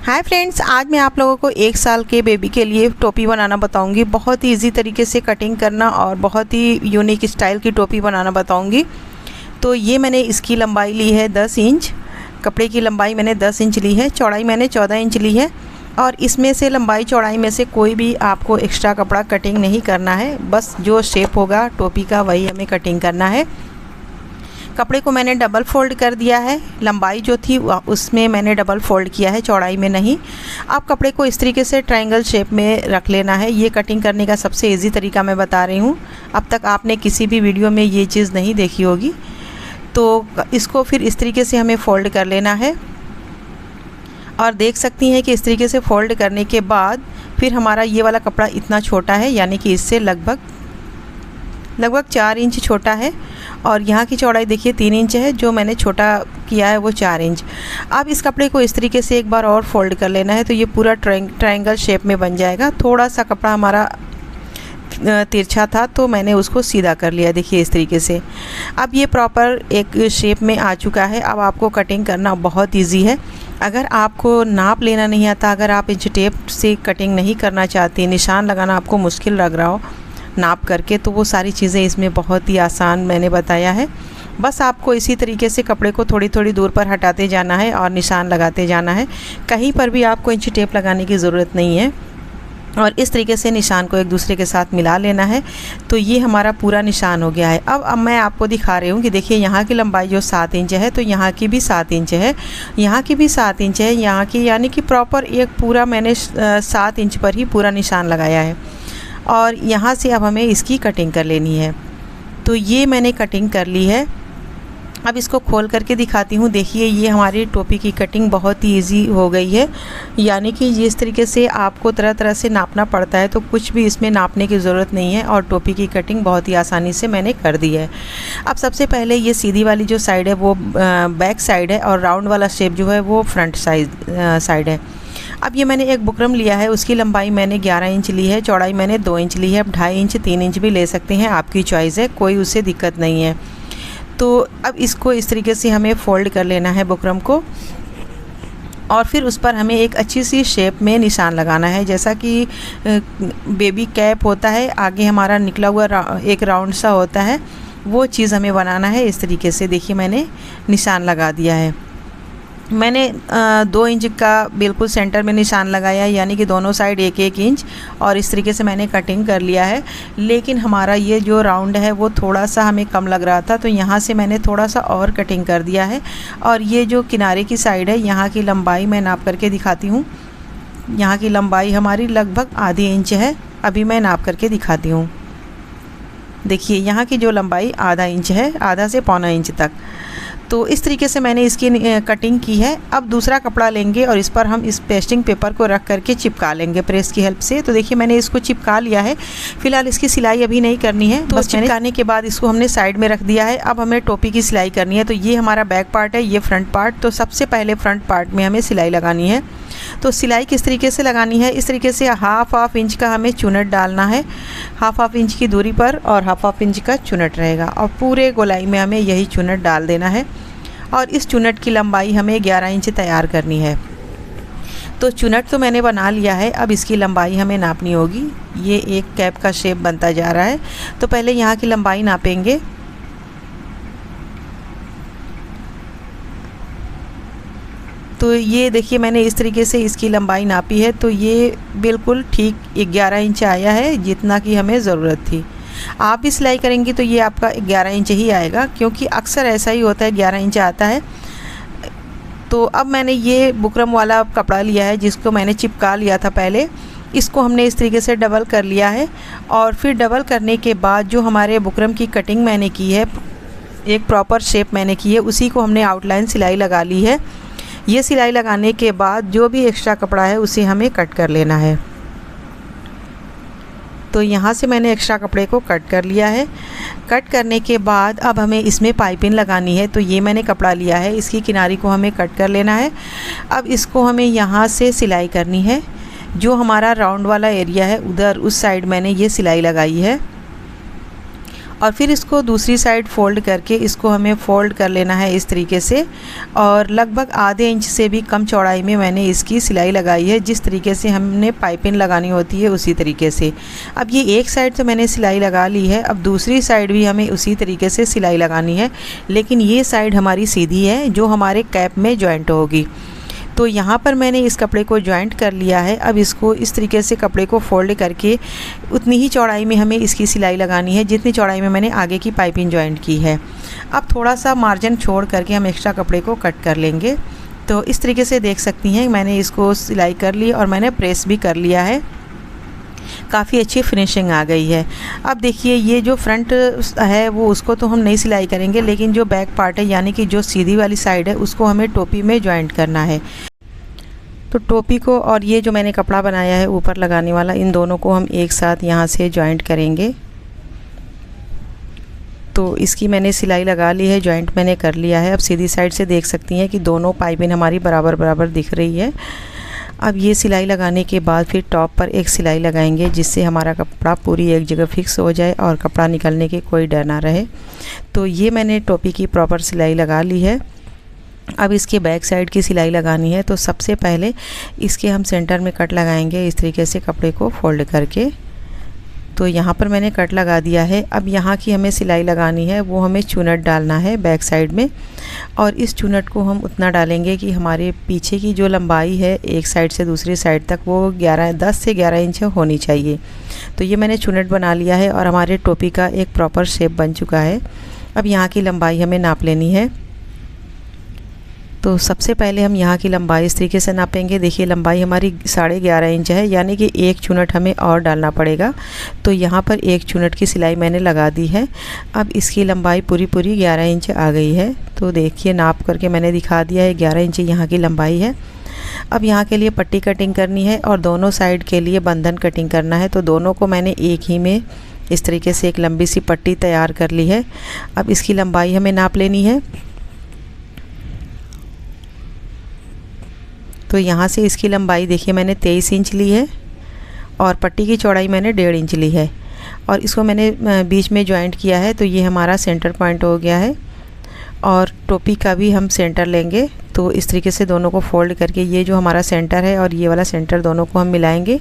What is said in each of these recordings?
Hi friends, आज मैं आप लोगों को 1 साल के बेबी के लिए टोपी बनाना बताऊंगी। बहुत ही इजी तरीके से कटिंग करना और बहुत ही यूनिक स्टाइल की टोपी बनाना बताऊंगी। तो ये मैंने इसकी लंबाई ली है 10 इंच। कपड़े की लंबाई मैंने 10 इंच ली है, चौड़ाई मैंने 14 इंच ली है। और इसमें से लंबाई चौड़ाई में से कोई भी आपको एक्स्ट्रा कपड़ा कटिंग नहीं करना है, बस जो शेप होगा टोपी का वही हमें कटिंग करना है। कपड़े को मैंने डबल फोल्ड कर दिया है। लंबाई जो थी उसमें मैंने डबल फोल्ड किया है, चौड़ाई में नहीं। आप कपड़े को इस तरीके से ट्रायंगल शेप में रख लेना है। ये कटिंग करने का सबसे इजी तरीका मैं बता रही हूँ। अब तक आपने किसी भी वीडियो में ये चीज़ नहीं देखी होगी। तो इसको फिर इस तरीके से हमें फ़ोल्ड कर लेना है और देख सकती हैं कि इस तरीके से फ़ोल्ड करने के बाद फिर हमारा ये वाला कपड़ा इतना छोटा है, यानी कि इससे लगभग 4 इंच छोटा है। और यहाँ की चौड़ाई देखिए 3 इंच है, जो मैंने छोटा किया है वो 4 इंच। अब इस कपड़े को इस तरीके से एक बार और फोल्ड कर लेना है, तो ये पूरा ट्रायंगल शेप में बन जाएगा। थोड़ा सा कपड़ा हमारा तिरछा था तो मैंने उसको सीधा कर लिया, देखिए इस तरीके से। अब ये प्रॉपर एक शेप में आ चुका है। अब आपको कटिंग करना बहुत ईजी है। अगर आपको नाप लेना नहीं आता, अगर आप इंच टेप से कटिंग नहीं करना चाहती, निशान लगाना आपको मुश्किल लग रहा हो नाप करके, तो वो सारी चीज़ें इसमें बहुत ही आसान मैंने बताया है। बस आपको इसी तरीके से कपड़े को थोड़ी थोड़ी दूर पर हटाते जाना है और निशान लगाते जाना है। कहीं पर भी आपको इंच टेप लगाने की ज़रूरत नहीं है। और इस तरीके से निशान को एक दूसरे के साथ मिला लेना है। तो ये हमारा पूरा निशान हो गया है। अब मैं आपको दिखा रही हूँ कि देखिए यहाँ की लंबाई जो 7 इंच है, तो यहाँ की भी 7 इंच है, यहाँ की भी 7 इंच है, यहाँ की, यानी कि प्रॉपर एक पूरा मैंने 7 इंच पर ही पूरा निशान लगाया है। और यहाँ से अब हमें इसकी कटिंग कर लेनी है। तो ये मैंने कटिंग कर ली है। अब इसको खोल करके दिखाती हूँ। देखिए ये हमारी टोपी की कटिंग बहुत ही इजी हो गई है, यानी कि जिस तरीके से आपको तरह तरह से नापना पड़ता है, तो कुछ भी इसमें नापने की ज़रूरत नहीं है और टोपी की कटिंग बहुत ही आसानी से मैंने कर दी है। अब सबसे पहले ये सीधी वाली जो साइड है वो बैक साइड है और राउंड वाला शेप जो है वो फ्रंट साइड है। अब ये मैंने एक बुकरम लिया है, उसकी लंबाई मैंने 11 इंच ली है, चौड़ाई मैंने 2 इंच ली है। अब 2.5 इंच 3 इंच भी ले सकते हैं, आपकी चॉइस है, कोई उससे दिक्कत नहीं है। तो अब इसको इस तरीके से हमें फ़ोल्ड कर लेना है बुकरम को, और फिर उस पर हमें एक अच्छी सी शेप में निशान लगाना है। जैसा कि बेबी कैप होता है, आगे हमारा निकला हुआ एक राउंड सा होता है, वो चीज़ हमें बनाना है। इस तरीके से देखिए मैंने निशान लगा दिया है। मैंने 2 इंच का बिल्कुल सेंटर में निशान लगाया है, यानी कि दोनों साइड 1-1 इंच, और इस तरीके से मैंने कटिंग कर लिया है। लेकिन हमारा ये जो राउंड है वो थोड़ा सा हमें कम लग रहा था, तो यहाँ से मैंने थोड़ा सा और कटिंग कर दिया है। और ये जो किनारे की साइड है, यहाँ की लंबाई मैं नाप करके दिखाती हूँ। यहाँ की लंबाई हमारी लगभग आधी इंच है। अभी मैं नाप करके दिखाती हूँ। देखिए यहाँ की जो लंबाई आधा इंच है, आधा से पौना इंच तक। तो इस तरीके से मैंने इसकी कटिंग की है। अब दूसरा कपड़ा लेंगे और इस पर हम इस पेस्टिंग पेपर को रख करके चिपका लेंगे प्रेस की हेल्प से। तो देखिए मैंने इसको चिपका लिया है। फिलहाल इसकी सिलाई अभी नहीं करनी है, तो बस चिपकाने के बाद इसको हमने साइड में रख दिया है। अब हमें टोपी की सिलाई करनी है। तो ये हमारा बैक पार्ट है, ये फ्रंट पार्ट। तो सबसे पहले फ्रंट पार्ट में हमें सिलाई लगानी है। तो सिलाई किस तरीके से लगानी है, इस तरीके से हाफ इंच का हमें चुनट डालना है, हाफ इंच की दूरी पर, और हाफ इंच का चुनट रहेगा। और पूरे गोलाई में हमें यही चुनट डाल देना है। और इस चुनट की लंबाई हमें 11 इंच तैयार करनी है। तो चुनट तो मैंने बना लिया है, अब इसकी लंबाई हमें नापनी होगी। ये एक कैप का शेप बनता जा रहा है, तो पहले यहाँ की लंबाई नापेंगे। तो ये देखिए मैंने इस तरीके से इसकी लंबाई नापी है, तो ये बिल्कुल ठीक 11 इंच आया है, जितना कि हमें ज़रूरत थी। आप भी सिलाई करेंगी तो ये आपका 11 इंच ही आएगा, क्योंकि अक्सर ऐसा ही होता है, 11 इंच आता है। तो अब मैंने ये बुकरम वाला कपड़ा लिया है, जिसको मैंने चिपका लिया था पहले। इसको हमने इस तरीके से डबल कर लिया है। और फिर डबल करने के बाद जो हमारे बुकरम की कटिंग मैंने की है, एक प्रॉपर शेप मैंने की है, उसी को हमने आउटलाइन सिलाई लगा ली है। ये सिलाई लगाने के बाद जो भी एक्स्ट्रा कपड़ा है उसे हमें कट कर लेना है। तो यहाँ से मैंने एक्स्ट्रा कपड़े को कट कर लिया है। कट करने के बाद अब हमें इसमें पाइपिंग लगानी है। तो ये मैंने कपड़ा लिया है, इसकी किनारी को हमें कट कर लेना है। अब इसको हमें यहाँ से सिलाई करनी है। जो हमारा राउंड वाला एरिया है, उधर उस साइड मैंने ये सिलाई लगाई है। और फिर इसको दूसरी साइड फ़ोल्ड करके इसको हमें फ़ोल्ड कर लेना है इस तरीके से। और लगभग आधे इंच से भी कम चौड़ाई में मैंने इसकी सिलाई लगाई है, जिस तरीके से हमने पाइपिंग लगानी होती है उसी तरीके से। अब ये एक साइड तो मैंने सिलाई लगा ली है, अब दूसरी साइड भी हमें उसी तरीके से सिलाई लगानी है, लेकिन ये साइड हमारी सीधी है जो हमारे कैप में जॉइंट होगी। तो यहाँ पर मैंने इस कपड़े को जॉइंट कर लिया है। अब इसको इस तरीके से कपड़े को फोल्ड करके उतनी ही चौड़ाई में हमें इसकी सिलाई लगानी है जितनी चौड़ाई में मैंने आगे की पाइपिंग जॉइंट की है। अब थोड़ा सा मार्जिन छोड़ करके हम एक्स्ट्रा कपड़े को कट कर लेंगे। तो इस तरीके से देख सकती हैं मैंने इसको सिलाई कर ली और मैंने प्रेस भी कर लिया है, काफ़ी अच्छी फिनिशिंग आ गई है। अब देखिए ये जो फ्रंट है वो उसको तो हम नहीं सिलाई करेंगे, लेकिन जो बैक पार्ट है यानी कि जो सीधी वाली साइड है उसको हमें टोपी में जॉइंट करना है। तो टोपी को और ये जो मैंने कपड़ा बनाया है ऊपर लगाने वाला, इन दोनों को हम एक साथ यहाँ से जॉइंट करेंगे। तो इसकी मैंने सिलाई लगा ली है, जॉइंट मैंने कर लिया है। अब सीधी साइड से देख सकती हैं कि दोनों पाइपिंग हमारी बराबर बराबर दिख रही है। अब ये सिलाई लगाने के बाद फिर टॉप पर एक सिलाई लगाएंगे, जिससे हमारा कपड़ा पूरी एक जगह फिक्स हो जाए और कपड़ा निकलने के कोई डर ना रहे। तो ये मैंने टोपी की प्रॉपर सिलाई लगा ली है। अब इसके बैक साइड की सिलाई लगानी है। तो सबसे पहले इसके हम सेंटर में कट लगाएंगे इस तरीके से कपड़े को फोल्ड करके। तो यहाँ पर मैंने कट लगा दिया है। अब यहाँ की हमें सिलाई लगानी है, वो हमें चुनट डालना है बैक साइड में, और इस चुनट को हम उतना डालेंगे कि हमारे पीछे की जो लंबाई है एक साइड से दूसरी साइड तक वो 10 से 11 इंच होनी चाहिए। तो ये मैंने चुनट बना लिया है और हमारे टोपी का एक प्रॉपर शेप बन चुका है। अब यहाँ की लंबाई हमें नाप लेनी है। तो सबसे पहले हम यहाँ की लंबाई इस तरीके से नापेंगे। देखिए लंबाई हमारी 11.5 इंच है, यानी कि एक चुनट हमें और डालना पड़ेगा। तो यहाँ पर एक चुनट की सिलाई मैंने लगा दी है। अब इसकी लंबाई पूरी 11 इंच आ गई है। तो देखिए नाप करके मैंने दिखा दिया है, 11 इंच यहाँ की लंबाई है। अब यहाँ के लिए पट्टी कटिंग करनी है और दोनों साइड के लिए बंधन कटिंग करना है। तो दोनों को मैंने एक ही में इस तरीके से एक लंबी सी पट्टी तैयार कर ली है। अब इसकी लंबाई हमें नाप लेनी है। तो यहाँ से इसकी लंबाई देखिए मैंने 23 इंच ली है और पट्टी की चौड़ाई मैंने 1.5 इंच ली है, और इसको मैंने बीच में जॉइंट किया है। तो ये हमारा सेंटर पॉइंट हो गया है। और टोपी का भी हम सेंटर लेंगे। तो इस तरीके से दोनों को फोल्ड करके ये जो हमारा सेंटर है और ये वाला सेंटर दोनों को हम मिलाएंगे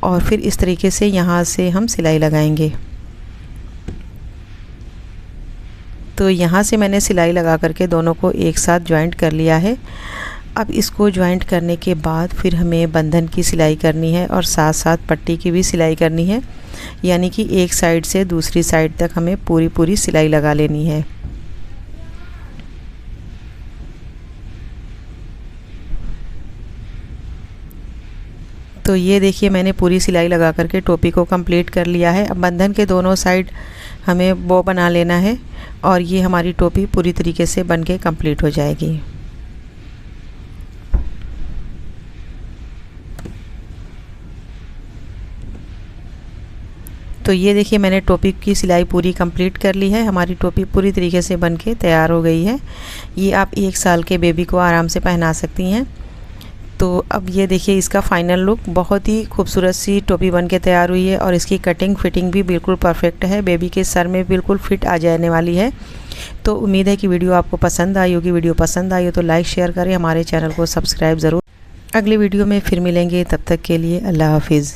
और फिर इस तरीके से यहाँ से हम सिलाई लगाएंगे। तो यहाँ से मैंने सिलाई लगा करके दोनों को एक साथ जॉइंट कर लिया है। अब इसको जॉइंट करने के बाद फिर हमें बंधन की सिलाई करनी है और साथ साथ पट्टी की भी सिलाई करनी है, यानी कि एक साइड से दूसरी साइड तक हमें पूरी सिलाई लगा लेनी है। तो ये देखिए मैंने पूरी सिलाई लगा करके टोपी को कंप्लीट कर लिया है। अब बंधन के दोनों साइड हमें बो बना लेना है और ये हमारी टोपी पूरी तरीके से बन के कंप्लीट हो जाएगी। तो ये देखिए मैंने टोपी की सिलाई पूरी कंप्लीट कर ली है। हमारी टोपी पूरी तरीके से बनके तैयार हो गई है। ये आप 1 साल के बेबी को आराम से पहना सकती हैं। तो अब ये देखिए इसका फाइनल लुक, बहुत ही खूबसूरत सी टोपी बनके तैयार हुई है और इसकी कटिंग फिटिंग भी बिल्कुल परफेक्ट है। बेबी के सर में बिल्कुल फिट आ जाने वाली है। तो उम्मीद है कि वीडियो आपको पसंद आई होगी। वीडियो पसंद आई हो तो लाइक शेयर करें, हमारे चैनल को सब्सक्राइब ज़रूर। अगली वीडियो में फिर मिलेंगे, तब तक के लिए अल्लाह हाफिज़।